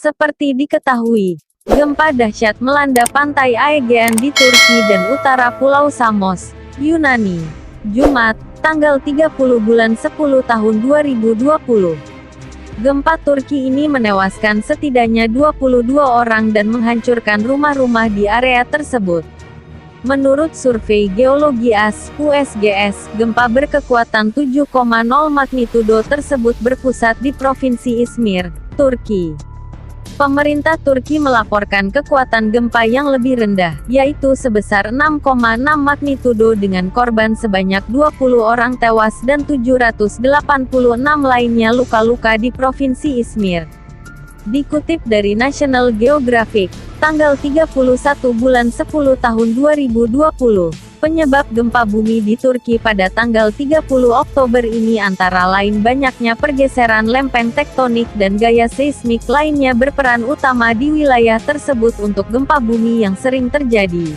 Seperti diketahui, gempa dahsyat melanda pantai Aegean di Turki dan utara Pulau Samos, Yunani, Jumat, tanggal 30 bulan 10 tahun 2020. Gempa Turki ini menewaskan setidaknya 22 orang dan menghancurkan rumah-rumah di area tersebut. Menurut survei geologi USGS, gempa berkekuatan 7,0 magnitudo tersebut berpusat di Provinsi Izmir, Turki. Pemerintah Turki melaporkan kekuatan gempa yang lebih rendah, yaitu sebesar 6,6 magnitudo dengan korban sebanyak 20 orang tewas dan 786 lainnya luka-luka di Provinsi Izmir. Dikutip dari National Geographic, tanggal 31 bulan 10 tahun 2020, penyebab gempa bumi di Turki pada tanggal 30 Oktober ini antara lain banyaknya pergeseran lempeng tektonik dan gaya seismik lainnya berperan utama di wilayah tersebut untuk gempa bumi yang sering terjadi.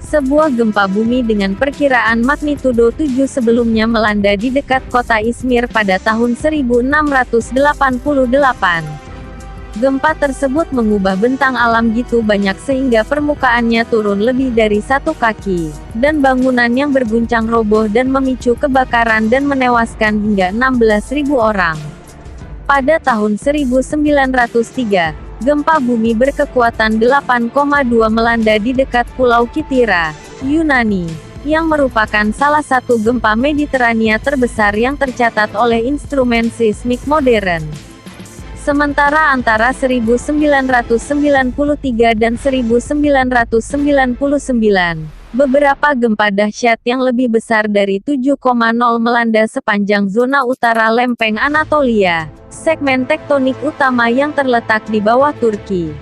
Sebuah gempa bumi dengan perkiraan magnitudo 7 sebelumnya melanda di dekat kota Izmir pada tahun 1688. Gempa tersebut mengubah bentang alam gitu banyak sehingga permukaannya turun lebih dari 1 kaki, dan bangunan yang berguncang roboh dan memicu kebakaran dan menewaskan hingga 16.000 orang. Pada tahun 1903, gempa bumi berkekuatan 8,2 melanda di dekat Pulau Kythera, Yunani, yang merupakan salah satu gempa Mediterania terbesar yang tercatat oleh instrumen seismik modern. Sementara antara 1993 dan 1999, beberapa gempa dahsyat yang lebih besar dari 7,0 melanda sepanjang zona utara lempeng Anatolia, segmen tektonik utama yang terletak di bawah Turki.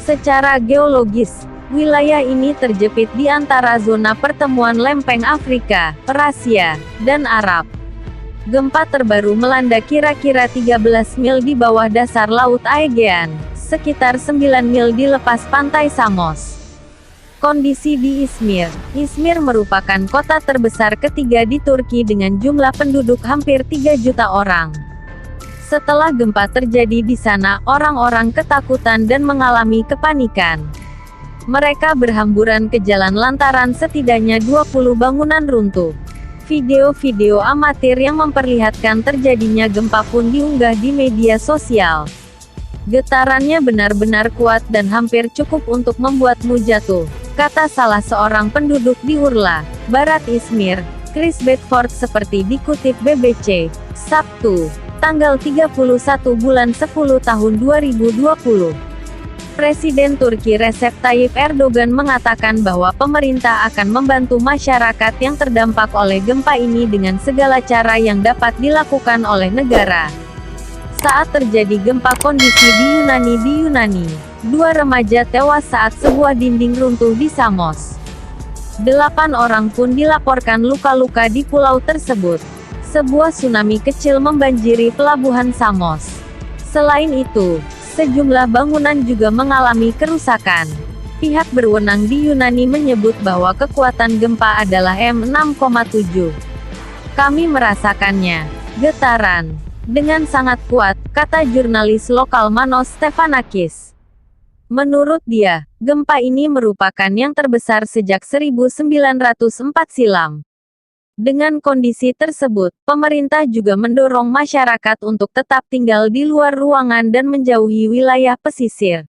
Secara geologis, wilayah ini terjepit di antara zona pertemuan lempeng Afrika, Rasia, dan Arab. Gempa terbaru melanda kira-kira 13 mil di bawah dasar Laut Aegean, sekitar 9 mil di lepas pantai Samos. Kondisi di Izmir. Izmir merupakan kota terbesar ketiga di Turki dengan jumlah penduduk hampir 3 juta orang. Setelah gempa terjadi di sana, orang-orang ketakutan dan mengalami kepanikan. Mereka berhamburan ke jalan lantaran setidaknya 20 bangunan runtuh. Video-video amatir yang memperlihatkan terjadinya gempa pun diunggah di media sosial. Getarannya benar-benar kuat dan hampir cukup untuk membuatmu jatuh, kata salah seorang penduduk di Urla, Barat Izmir, Chris Bedford seperti dikutip BBC, Sabtu, tanggal 31 bulan 10 tahun 2020. Presiden Turki Recep Tayyip Erdogan mengatakan bahwa pemerintah akan membantu masyarakat yang terdampak oleh gempa ini dengan segala cara yang dapat dilakukan oleh negara. Saat terjadi gempa kondisi di Yunani, 2 remaja tewas saat sebuah dinding runtuh di Samos. 8 orang pun dilaporkan luka-luka di pulau tersebut. Sebuah tsunami kecil membanjiri pelabuhan Samos. Selain itu, sejumlah bangunan juga mengalami kerusakan. Pihak berwenang di Yunani menyebut bahwa kekuatan gempa adalah M6,7. Kami merasakannya, getaran, dengan sangat kuat, kata jurnalis lokal Manos Stefanakis. Menurut dia, gempa ini merupakan yang terbesar sejak 1904 silam. Dengan kondisi tersebut, pemerintah juga mendorong masyarakat untuk tetap tinggal di luar ruangan dan menjauhi wilayah pesisir.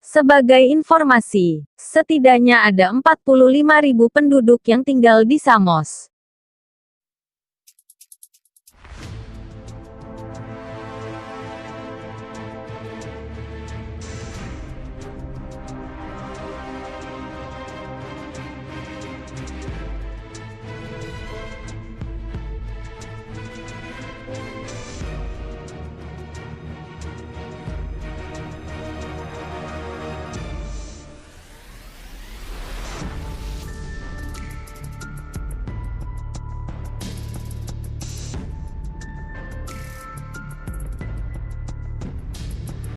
Sebagai informasi, setidaknya ada 45.000 penduduk yang tinggal di Samos.